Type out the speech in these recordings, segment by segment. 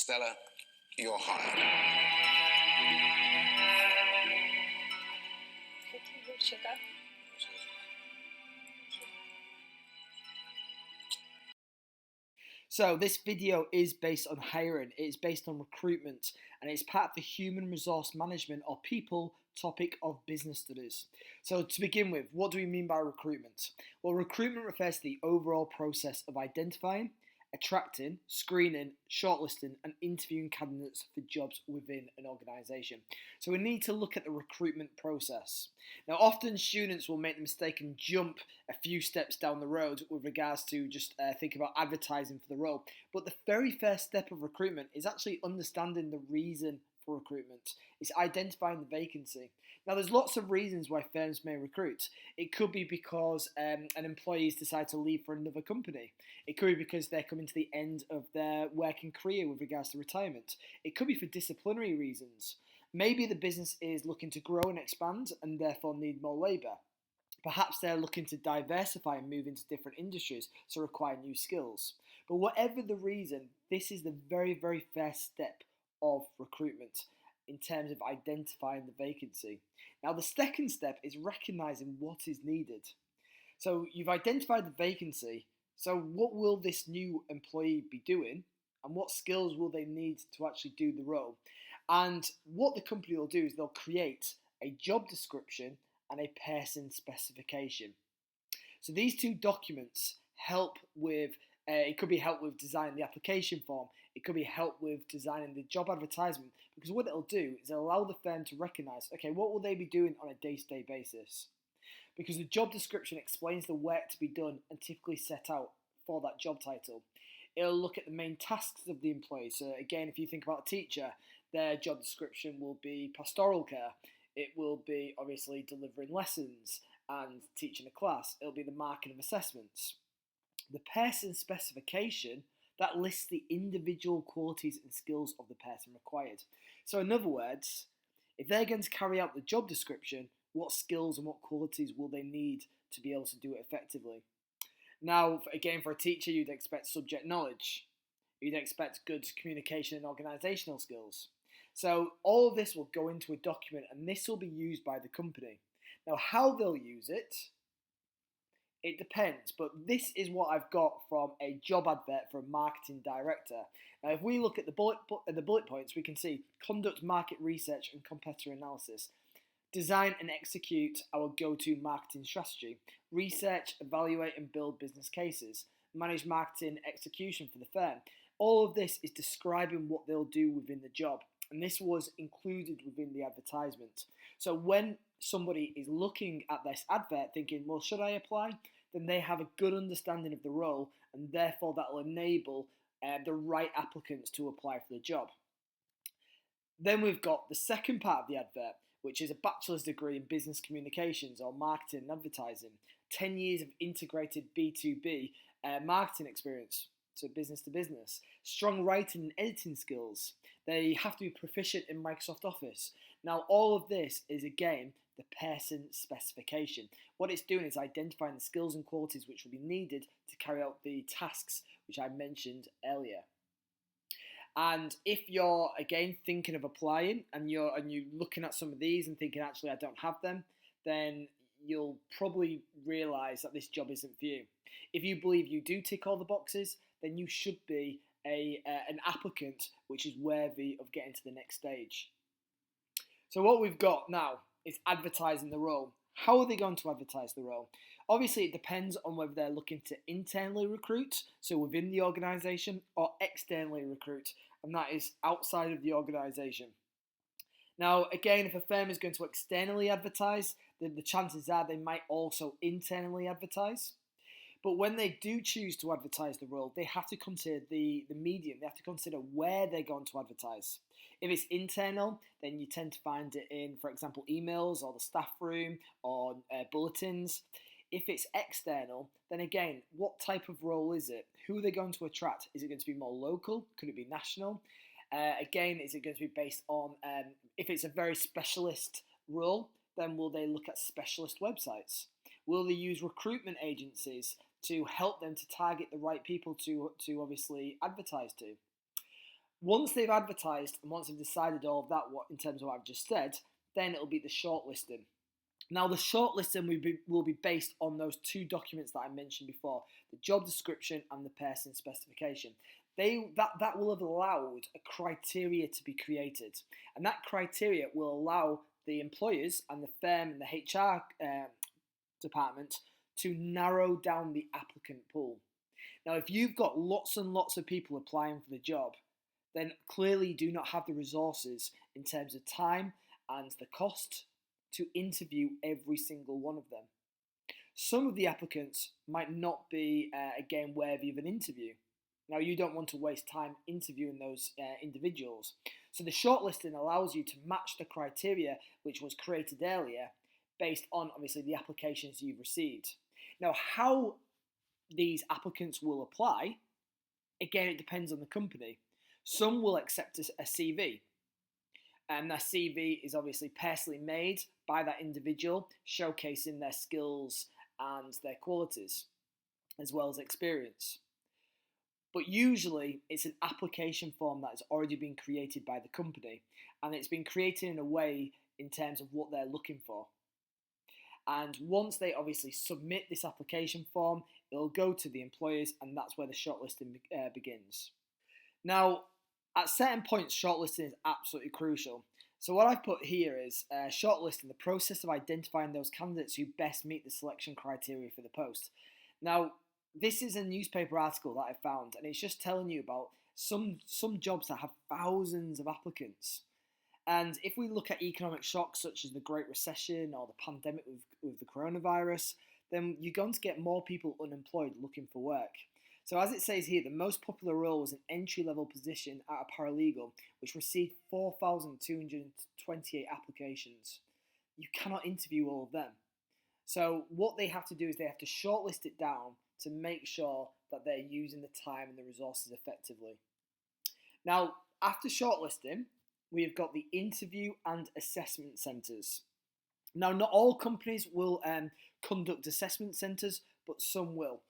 Stella, you're hired. Sugar. So this video is based on hiring, it's based on recruitment, and it's part of the human resource management or people topic of business studies. So to begin with, what do we mean by recruitment? Well, recruitment refers to the overall process of identifying, attracting, screening, shortlisting, and interviewing candidates for jobs within an organisation. So we need to look at the recruitment process. Now, often students will make the mistake and jump a few steps down the road with regards to just thinking about advertising for the role. But the very first step of recruitment is actually understanding the reason for recruitment. It's identifying the vacancy. Now, there's lots of reasons why firms may recruit. It could be because an employee has decided to leave for another company. It could be because they're coming to the end of their working career with regards to retirement. It could be for disciplinary reasons. Maybe the business is looking to grow and expand and therefore need more labour. Perhaps they're looking to diversify and move into different industries, so require new skills. But whatever the reason, this is the very, very first step of recruitment in terms of identifying the vacancy. Now, the second step is recognising what is needed. So you've identified the vacancy, so what will this new employee be doing and what skills will they need to actually do the role? And what the company will do is they'll create a job description and a person specification. So these two documents help with, it could be help with designing the application form, it could be help with designing the job advertisement, because what it'll do is it'll allow the firm to recognise, okay, what will they be doing on a day-to-day basis? Because the job description explains the work to be done and typically set out for that job title. It'll look at the main tasks of the employee. So again, if you think about a teacher, their job description will be pastoral care. It will be obviously delivering lessons and teaching a class. It'll be the marking of assessments. The person specification, that lists the individual qualities and skills of the person required. So in other words, if they're going to carry out the job description, what skills and what qualities will they need to be able to do it effectively? Now, again, for a teacher, you'd expect subject knowledge. You'd expect good communication and organisational skills. So all of this will go into a document and this will be used by the company. Now, how they'll use it, it depends, but this is what I've got from a job advert for a marketing director. Now, if we look at the bullet points, we can see conduct market research and competitor analysis, design and execute our go-to marketing strategy, research, evaluate and build business cases, manage marketing execution for the firm. All of this is describing what they'll do within the job, and this was included within the advertisement. So when somebody is looking at this advert thinking, well, should I apply? Then they have a good understanding of the role, and therefore that will enable the right applicants to apply for the job. Then we've got the second part of the advert, which is a bachelor's degree in business communications or marketing and advertising, 10 years of integrated B2B marketing experience, so business to business, strong writing and editing skills. They have to be proficient in Microsoft Office. Now, all of this is, again, the person specification. What it's doing is identifying the skills and qualities which will be needed to carry out the tasks which I mentioned earlier. And if you're, again, thinking of applying and you're looking at some of these and thinking, actually, I don't have them, then you'll probably realise that this job isn't for you. If you believe you do tick all the boxes, then you should be an applicant which is worthy of getting to the next stage. So what we've got now is advertising the role. How are they going to advertise the role? Obviously, it depends on whether they're looking to internally recruit, so within the organisation, or externally recruit, and that is outside of the organisation. Now, again, if a firm is going to externally advertise, then the chances are they might also internally advertise. But when they do choose to advertise the role, they have to consider the medium. They have to consider where they're going to advertise. If it's internal, then you tend to find it in, for example, emails or the staff room or bulletins. If it's external, then again, what type of role is it? Who are they going to attract? Is it going to be more local? Could it be national? Again, is it going to be based on, if it's a very specialist role, then will they look at specialist websites? Will they use recruitment agencies to help them to target the right people to obviously advertise to? Once they've advertised and once they've decided all of that, what in terms of what I've just said, then it'll be the shortlisting. Now, the shortlisting will be based on those two documents that I mentioned before, the job description and the person specification. That will have allowed a criteria to be created, and that criteria will allow the employers and the firm and the HR department to narrow down the applicant pool. Now, if you've got lots and lots of people applying for the job, then clearly you do not have the resources in terms of time and the cost to interview every single one of them. Some of the applicants might not be, again, worthy of an interview. Now, you don't want to waste time interviewing those individuals. So the shortlisting allows you to match the criteria which was created earlier based on, obviously, the applications you've received. Now, how these applicants will apply, again, it depends on the company. Some will accept a CV, and their CV is obviously personally made by that individual, showcasing their skills and their qualities, as well as experience. But usually it's an application form that has already been created by the company, and it's been created in a way in terms of what they're looking for. And once they obviously submit this application form, it'll go to the employers, and that's where the shortlisting begins. Now, at certain points, shortlisting is absolutely crucial. So what I've put here is shortlisting, the process of identifying those candidates who best meet the selection criteria for the post. Now, this is a newspaper article that I found, and it's just telling you about some jobs that have thousands of applicants. And if we look at economic shocks such as the Great Recession or the pandemic with the coronavirus, then you're going to get more people unemployed looking for work. So as it says here, the most popular role was an entry-level position at a paralegal, which received 4,228 applications. You cannot interview all of them. So what they have to do is they have to shortlist it down to make sure that they're using the time and the resources effectively. Now, after shortlisting, we have got the interview and assessment centres. Now, not all companies will conduct assessment centres, but some will.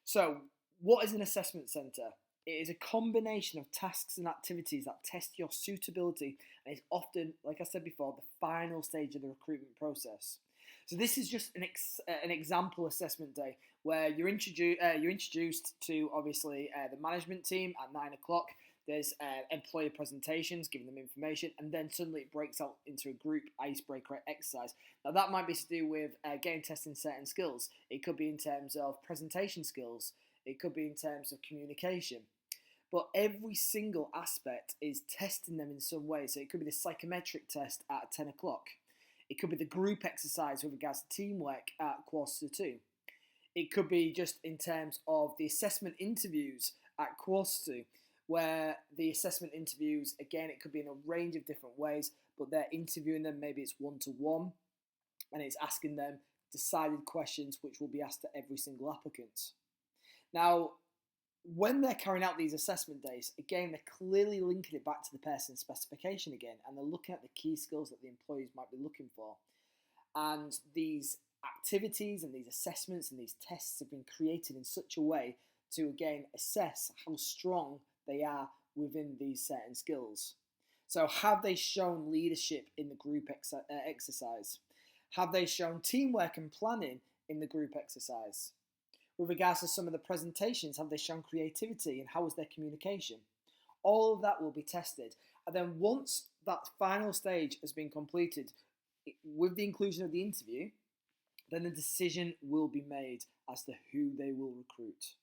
So, what is an assessment centre? It is a combination of tasks and activities that test your suitability, and is often, like I said before, the final stage of the recruitment process. So this is just an example assessment day where you're introduced to obviously the management team at 9 o'clock. There's employer presentations, giving them information, and then suddenly it breaks out into a group icebreaker exercise. Now that might be to do with getting testing certain skills. It could be in terms of presentation skills. It could be in terms of communication. But every single aspect is testing them in some way. So it could be the psychometric test at 10 o'clock. It could be the group exercise with regards to teamwork at 1:45. It could be just in terms of the assessment interviews at 1:45, where the assessment interviews, again, it could be in a range of different ways, but they're interviewing them, maybe it's one-to-one, and it's asking them decided questions which will be asked to every single applicant. Now, when they're carrying out these assessment days, again, they're clearly linking it back to the person's specification again, and they're looking at the key skills that the employees might be looking for. And these activities and these assessments and these tests have been created in such a way to, again, assess how strong they are within these certain skills. So have they shown leadership in the group exercise? Have they shown teamwork and planning in the group exercise? With regards to some of the presentations, have they shown creativity and how was their communication? All of that will be tested. And then once that final stage has been completed, with the inclusion of the interview, then a decision will be made as to who they will recruit.